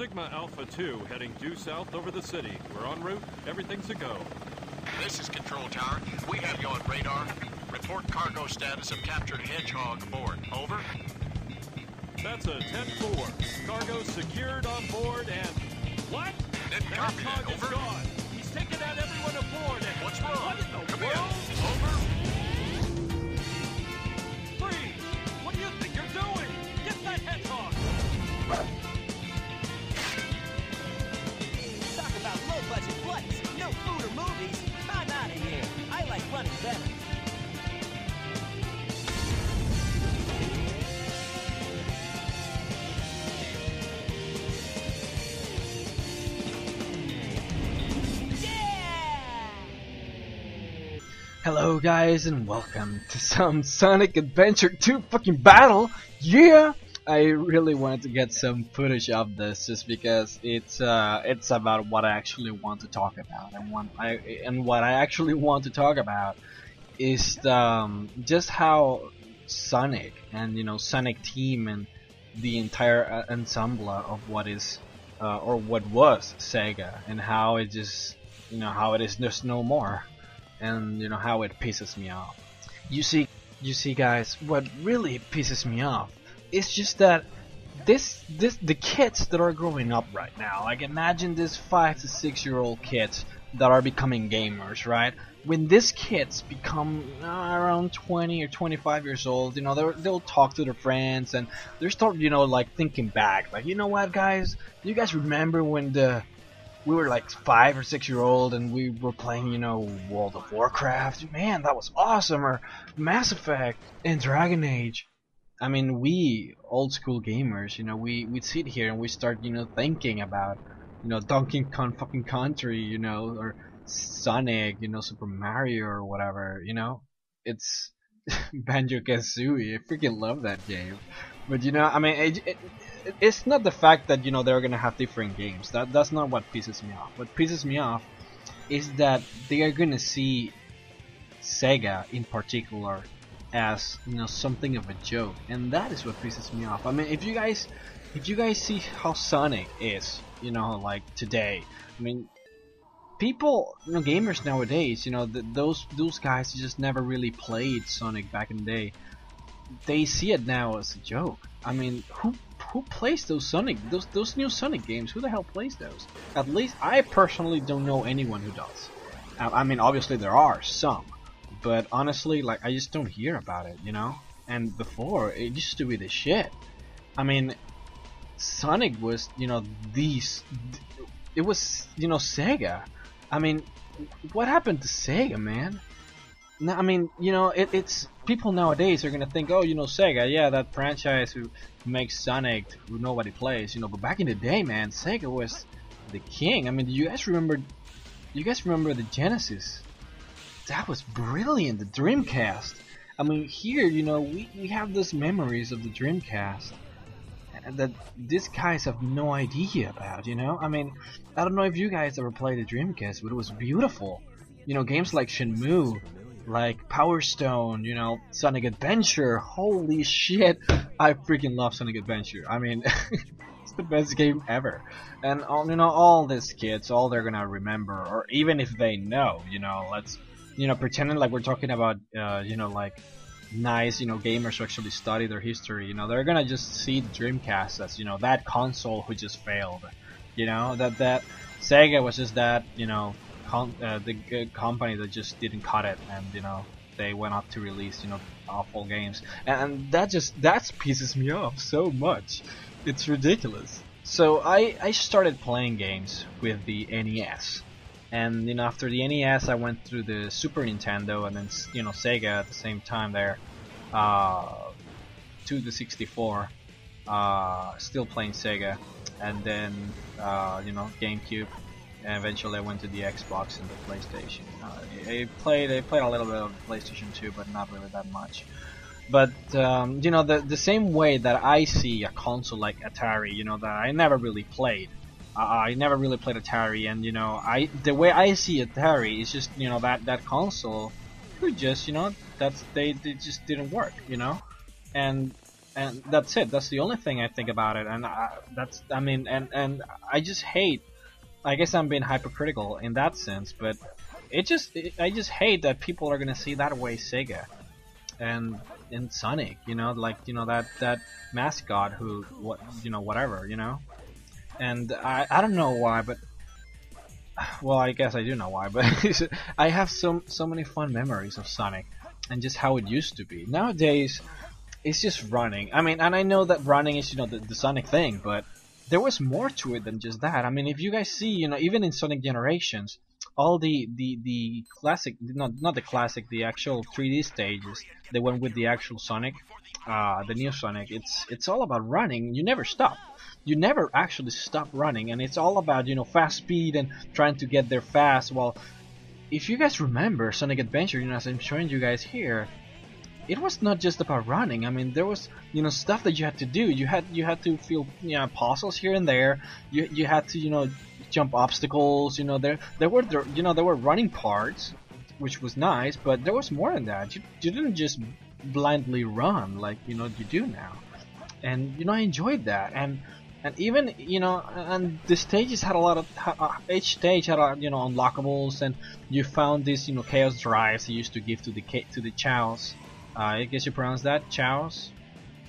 Sigma Alpha 2 heading due south over the city. We're en route. Everything's a go. This is Control Tower. We have you on radar. Report cargo status of captured Hedgehog aboard. Over. That's a 10-4. Cargo secured on board and... What? Didn't copy that. Hedgehog is Over. gone. He's taken out everyone aboard and... What's wrong? What in the Come world? in. Over. Freeze! What do you think you're doing? Get that hedgehog! Talk about low-budget flights, no food or movies. I'm out of here. I like running better. Hello guys and welcome to some Sonic Adventure 2 fucking battle. Yeah! I really wanted to get some footage of this just because it's about what I actually want to talk about, and what I actually want to talk about is just how Sonic and Sonic Team and the entire ensemble of what is or what was Sega, and how it just how it is just no more. And how it pisses me off. You see guys, what really pisses me off is just that the kids that are growing up right now, like imagine these 5 to 6 year old kids that are becoming gamers, right? When these kids become around 20 or 25 years old, they'll talk to their friends and they start like thinking back, like, you know what guys, you guys remember when we were like 5 or 6 year old and we were playing, World of Warcraft. Man, that was awesome. Or Mass Effect and Dragon Age. I mean, we old school gamers, we sit here and we start, thinking about, Donkey Kong fucking Country, or Sonic, Super Mario or whatever, It's Banjo-Kazooie. I freaking love that game. But I mean, it's not the fact that they're gonna have different games. That's not what pisses me off. What pisses me off is that they are gonna see Sega in particular as something of a joke, and that is what pisses me off. I mean, if you guys see how Sonic is, like today, I mean, people, gamers nowadays, those guys just never really played Sonic back in the day. They see it now as a joke. I mean, who plays those new Sonic games? Who the hell plays those? At least I personally don't know anyone who does. I mean, obviously there are some, but honestly, like, I just don't hear about it, And before, it used to be the shit. I mean, Sonic was, it was, Sega. I mean, what happened to Sega, man? No, I mean, it's people nowadays are gonna think, oh, Sega, yeah, that franchise who makes Sonic who nobody plays, but back in the day, man, Sega was the king. I mean, do you guys remember the Genesis? That was brilliant. The Dreamcast. I mean, here, we have those memories of the Dreamcast that these guys have no idea about, I mean, I don't know if you guys ever played the Dreamcast, but it was beautiful. Games like Shenmue, like Power Stone, Sonic Adventure. Holy shit, I freaking love Sonic Adventure. I mean, it's the best game ever. And all these kids, all they're gonna remember, or even if they know, let's pretending like we're talking about like nice gamers who actually study their history. They're gonna just see the Dreamcast as that console who just failed. That Sega was just that the company that just didn't cut it, and they went up to release awful games, and that pisses me off so much. It's ridiculous. So I started playing games with the NES, and after the NES I went through the Super Nintendo, and then Sega at the same time there, to the 64, still playing Sega, and then GameCube. And eventually I went to the Xbox and the PlayStation. I played a little bit of PlayStation 2, but not really that much. But the same way that I see a console like Atari, that I never really played. I never really played Atari, and the way I see Atari is just that console, who just they just didn't work, and and that's it. That's the only thing I think about it, and I mean, and I just hate. I guess I'm being hypercritical in that sense, but I just hate that people are gonna see that way Sega and in Sonic, you know, like that mascot who whatever, and I don't know why, but well, I guess I do know why, but I have so many fun memories of Sonic and just how it used to be. Nowadays, it's just running. I mean, and I know that running is the Sonic thing, but there was more to it than just that. I mean, if you guys see, even in Sonic Generations, all the classic, not the classic, the actual 3D stages, they went with the actual Sonic, the new Sonic. It's all about running. You never stop. You never actually stop running, and it's all about fast speed and trying to get there fast. Well, if you guys remember Sonic Adventure, as I'm showing you guys here, it was not just about running. I mean, there was stuff that you had to do. You had to feel puzzles here and there. You had to jump obstacles. There were running parts, which was nice, but there was more than that. You didn't just blindly run like you do now, and I enjoyed that. And even and the stages had a lot of each stage had unlockables, and you found these chaos drives you used to give to the chows. I guess you pronounce that chows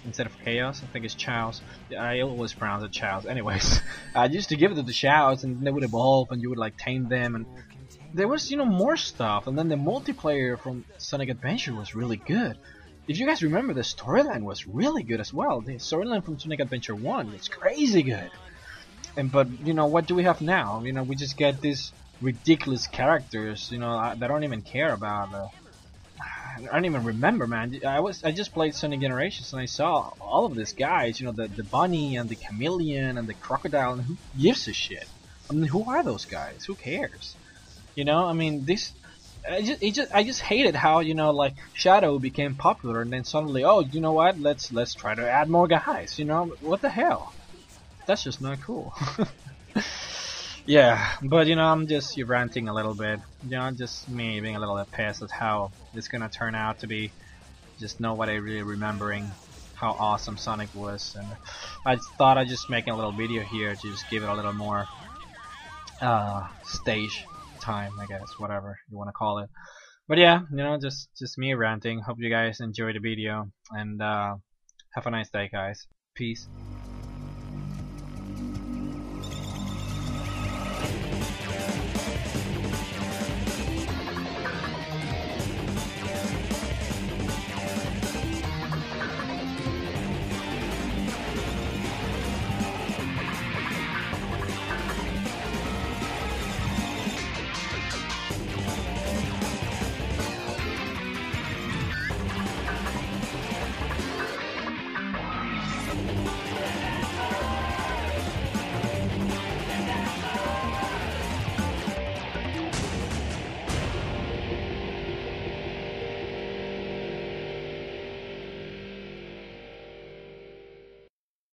instead of chaos. I think it's chows. I always pronounce it chows. Anyways, I used to give it to the chows, and they would evolve, and you would like tame them, and there was more stuff. And then the multiplayer from Sonic Adventure was really good. If you guys remember, the storyline was really good as well. The storyline from Sonic Adventure 1 was crazy good. But what do we have now? We just get these ridiculous characters. That I don't even care about. I don't even remember, man. I just played Sonic Generations and I saw all of these guys. The bunny and the chameleon and the crocodile. And who gives a shit? I mean, who are those guys? Who cares? I mean, this. I just hated how like Shadow became popular and then suddenly, oh, you know what? Let's try to add more guys. What the hell? That's just not cool. Yeah, but I'm just ranting a little bit. Just me being a little bit pissed at how it's gonna turn out to be. Just nobody really remembering how awesome Sonic was, and I thought I'd just make a little video here to just give it a little more stage time, I guess, whatever you want to call it. But yeah, just me ranting. Hope you guys enjoyed the video, and have a nice day, guys. Peace.